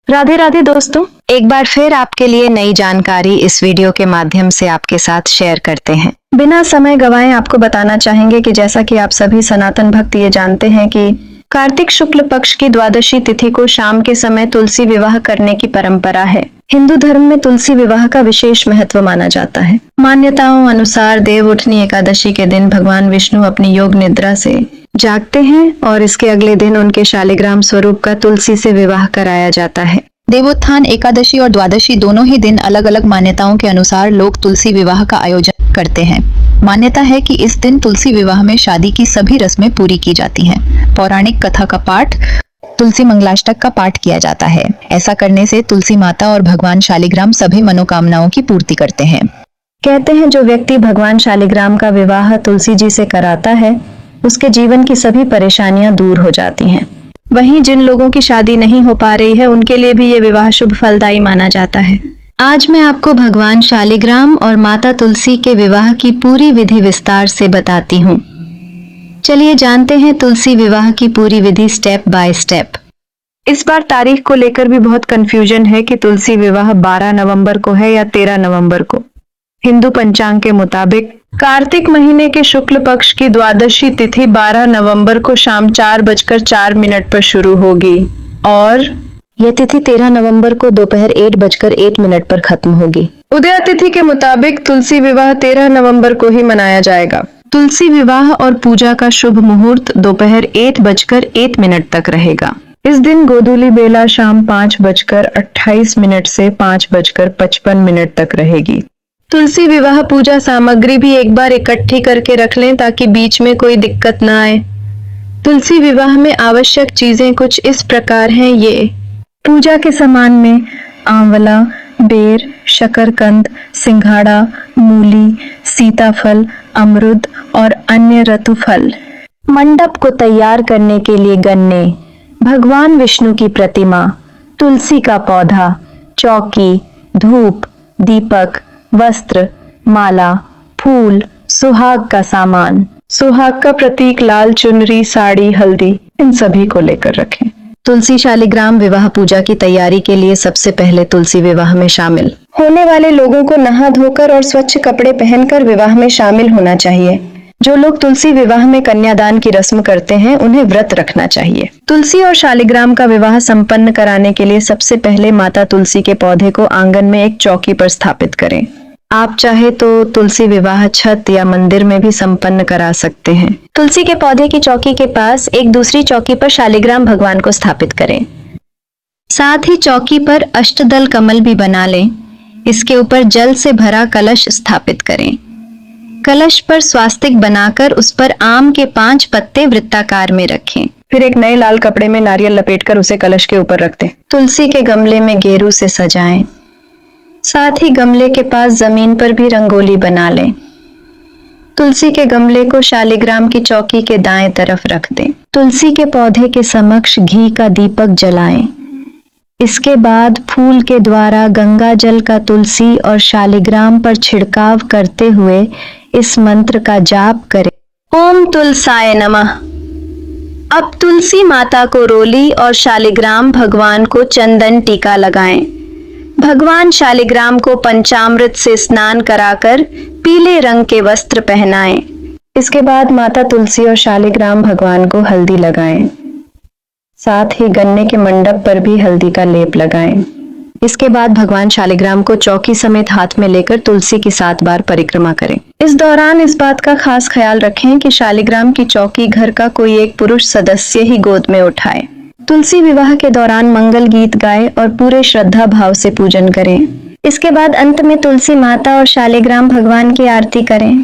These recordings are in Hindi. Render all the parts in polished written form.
राधे राधे दोस्तों, एक बार फिर आपके लिए नई जानकारी इस वीडियो के माध्यम से आपके साथ शेयर करते हैं। बिना समय गवाए आपको बताना चाहेंगे कि जैसा कि आप सभी सनातन भक्त ये जानते हैं कि कार्तिक शुक्ल पक्ष की द्वादशी तिथि को शाम के समय तुलसी विवाह करने की परंपरा है। हिंदू धर्म में तुलसी विवाह का विशेष महत्व माना जाता है। मान्यताओं अनुसार देव उठनी एकादशी के दिन भगवान विष्णु अपनी योग निद्रा से जागते हैं और इसके अगले दिन उनके शालिग्राम स्वरूप का तुलसी से विवाह कराया जाता है। देवोत्थान एकादशी और द्वादशी दोनों ही दिन अलग अलग मान्यताओं के अनुसार लोग तुलसी विवाह का आयोजन करते हैं। मान्यता है कि इस दिन तुलसी विवाह में शादी की सभी रस्में पूरी की जाती हैं। पौराणिक कथा का पाठ, तुलसी मंगलाष्टक का पाठ किया जाता है। ऐसा करने से तुलसी माता और भगवान शालिग्राम सभी मनोकामनाओं की पूर्ति करते हैं। कहते हैं जो व्यक्ति भगवान शालिग्राम का विवाह तुलसी जी से कराता है उसके जीवन की सभी परेशानियां दूर हो जाती हैं। वहीं जिन लोगों की शादी नहीं हो पा रही है उनके लिए भी ये विवाह शुभ फलदायी माना जाता है। आज मैं आपको भगवान शालिग्राम और माता तुलसी के विवाह की पूरी विधि विस्तार से बताती हूँ। चलिए जानते हैं तुलसी विवाह की पूरी विधि स्टेप बाय स्टेप। इस बार तारीख को लेकर भी बहुत कंफ्यूजन है कि तुलसी विवाह 12 नवंबर को है या 13 नवंबर को। हिंदू पंचांग के मुताबिक कार्तिक महीने के शुक्ल पक्ष की द्वादशी तिथि 12 नवंबर को शाम 4:04 पर शुरू होगी और यह तिथि 13 नवंबर को दोपहर 1:01 पर खत्म होगी। उदय तिथि के मुताबिक तुलसी विवाह 13 नवंबर को ही मनाया जाएगा। तुलसी विवाह और पूजा का शुभ मुहूर्त दोपहर 1:01 तक रहेगा। इस दिन गोधूली बेला शाम 5:28 से 5:55 तक रहेगी। तुलसी विवाह पूजा सामग्री भी एक बार इकट्ठी करके रख लें ताकि बीच में कोई दिक्कत ना आए। तुलसी विवाह में आवश्यक चीजें कुछ इस प्रकार हैं। ये पूजा के सामान में आंवला, बेर, शकरकंद, सिंघाड़ा, मूली, सीताफल, अमरुद और अन्य ऋतु फल। मंडप को तैयार करने के लिए गन्ने, भगवान विष्णु की प्रतिमा, तुलसी का पौधा, चौकी, धूप, दीपक, वस्त्र, माला, फूल, सुहाग का सामान, सुहाग का प्रतीक लाल चुनरी, साड़ी, हल्दी, इन सभी को लेकर रखें। तुलसी शालिग्राम विवाह पूजा की तैयारी के लिए सबसे पहले तुलसी विवाह में शामिल होने वाले लोगों को नहा धोकर और स्वच्छ कपड़े पहनकर विवाह में शामिल होना चाहिए। जो लोग तुलसी विवाह में कन्यादान की रस्म करते हैं उन्हें व्रत रखना चाहिए। तुलसी और शालिग्राम का विवाह संपन्न कराने के लिए सबसे पहले माता तुलसी के पौधे को आंगन में एक चौकी पर स्थापित करें। आप चाहे तो तुलसी विवाह छत या मंदिर में भी संपन्न करा सकते हैं। तुलसी के पौधे की चौकी के पास एक दूसरी चौकी पर शालिग्राम भगवान को स्थापित करें। साथ ही चौकी पर अष्टदल कमल भी बना लें। इसके ऊपर जल से भरा कलश स्थापित करें। कलश पर स्वास्तिक बनाकर उस पर आम के 5 पत्ते वृत्ताकार में रखें। फिर एक नए लाल कपड़े में नारियल लपेटकर उसे कलश के ऊपर रख दें। तुलसी के गमले में गेरू से सजाएं। साथ ही गमले के पास जमीन पर भी रंगोली बना लें। तुलसी के गमले को शालिग्राम की चौकी के दाएं तरफ रख दें। तुलसी के पौधे के समक्ष घी का दीपक जलाएं। इसके बाद फूल के द्वारा गंगा जल का तुलसी और शालिग्राम पर छिड़काव करते हुए इस मंत्र का जाप करें। ओम तुलसाय नमः। अब तुलसी माता को रोली और शालिग्राम भगवान को चंदन टीका लगाएं। भगवान शालिग्राम को पंचामृत से स्नान कराकर पीले रंग के वस्त्र पहनाएं। इसके बाद माता तुलसी और शालिग्राम भगवान को हल्दी लगाएं। साथ ही गन्ने के मंडप पर भी हल्दी का लेप लगाएं। इसके बाद भगवान शालिग्राम को चौकी समेत हाथ में लेकर तुलसी की 7 बार परिक्रमा करें। इस दौरान इस बात का खास ख्याल रखें कि शालिग्राम की चौकी घर का कोई एक पुरुष सदस्य ही गोद में उठाए। तुलसी विवाह के दौरान मंगल गीत गाए और पूरे श्रद्धा भाव से पूजन करें। इसके बाद अंत में तुलसी माता और शालिग्राम भगवान की आरती करें।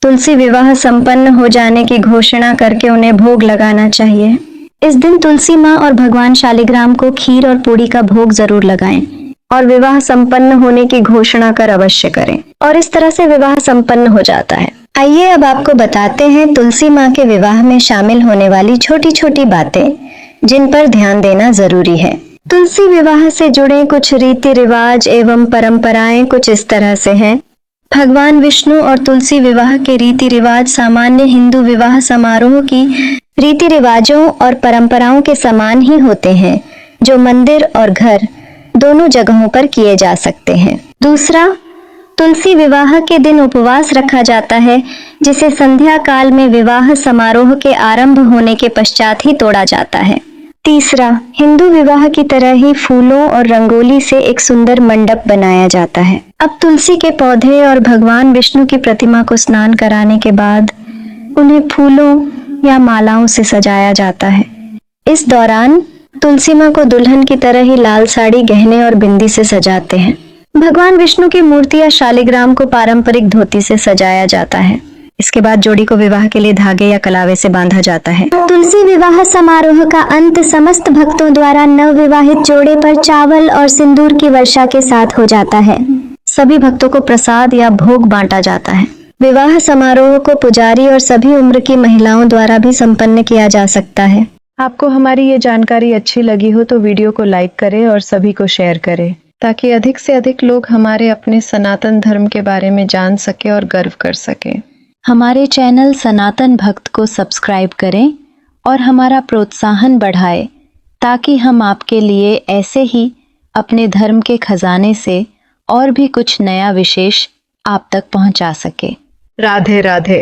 तुलसी विवाह संपन्न हो जाने की घोषणा करके उन्हें भोग लगाना चाहिए। इस दिन तुलसी माँ और भगवान शालिग्राम को खीर और पूड़ी का भोग जरूर लगाएं और विवाह संपन्न होने की घोषणा कर अवश्य करें और इस तरह से विवाह संपन्न हो जाता है। आइए अब आपको बताते हैं तुलसी माँ के विवाह में शामिल होने वाली छोटी छोटी बातें जिन पर ध्यान देना जरूरी है। तुलसी विवाह से जुड़े कुछ रीति रिवाज एवं परंपराएं कुछ इस तरह से हैं। भगवान विष्णु और तुलसी विवाह के रीति रिवाज सामान्य हिंदू विवाह समारोह की रीति रिवाजों और परंपराओं के समान ही होते हैं, जो मंदिर और घर दोनों जगहों पर किए जा सकते हैं। दूसरा, तुलसी विवाह के दिन उपवास रखा जाता है, जिसे संध्या काल में विवाह समारोह के आरंभ होने के पश्चात ही तोड़ा जाता है। तीसरा, हिंदू विवाह की तरह ही फूलों और रंगोली से एक सुंदर मंडप बनाया जाता है। अब तुलसी के पौधे और भगवान विष्णु की प्रतिमा को स्नान कराने के बाद उन्हें फूलों या मालाओं से सजाया जाता है। इस दौरान तुलसी माँ को दुल्हन की तरह ही लाल साड़ी, गहने और बिंदी से सजाते हैं। भगवान विष्णु की मूर्ति या शालिग्राम को पारंपरिक धोती से सजाया जाता है। इसके बाद जोड़ी को विवाह के लिए धागे या कलावे से बांधा जाता है। तुलसी विवाह समारोह का अंत समस्त भक्तों द्वारा नवविवाहित जोड़े पर चावल और सिंदूर की वर्षा के साथ हो जाता है। सभी भक्तों को प्रसाद या भोग बांटा जाता है। विवाह समारोह को पुजारी और सभी उम्र की महिलाओं द्वारा भी संपन्न किया जा सकता है। आपको हमारी ये जानकारी अच्छी लगी हो तो वीडियो को लाइक करें और सभी को शेयर करें, ताकि अधिक से अधिक लोग हमारे अपने सनातन धर्म के बारे में जान सके और गर्व कर सके। हमारे चैनल सनातन भक्त को सब्सक्राइब करें और हमारा प्रोत्साहन बढ़ाएं, ताकि हम आपके लिए ऐसे ही अपने धर्म के खजाने से और भी कुछ नया विशेष आप तक पहुंचा सके। राधे राधे।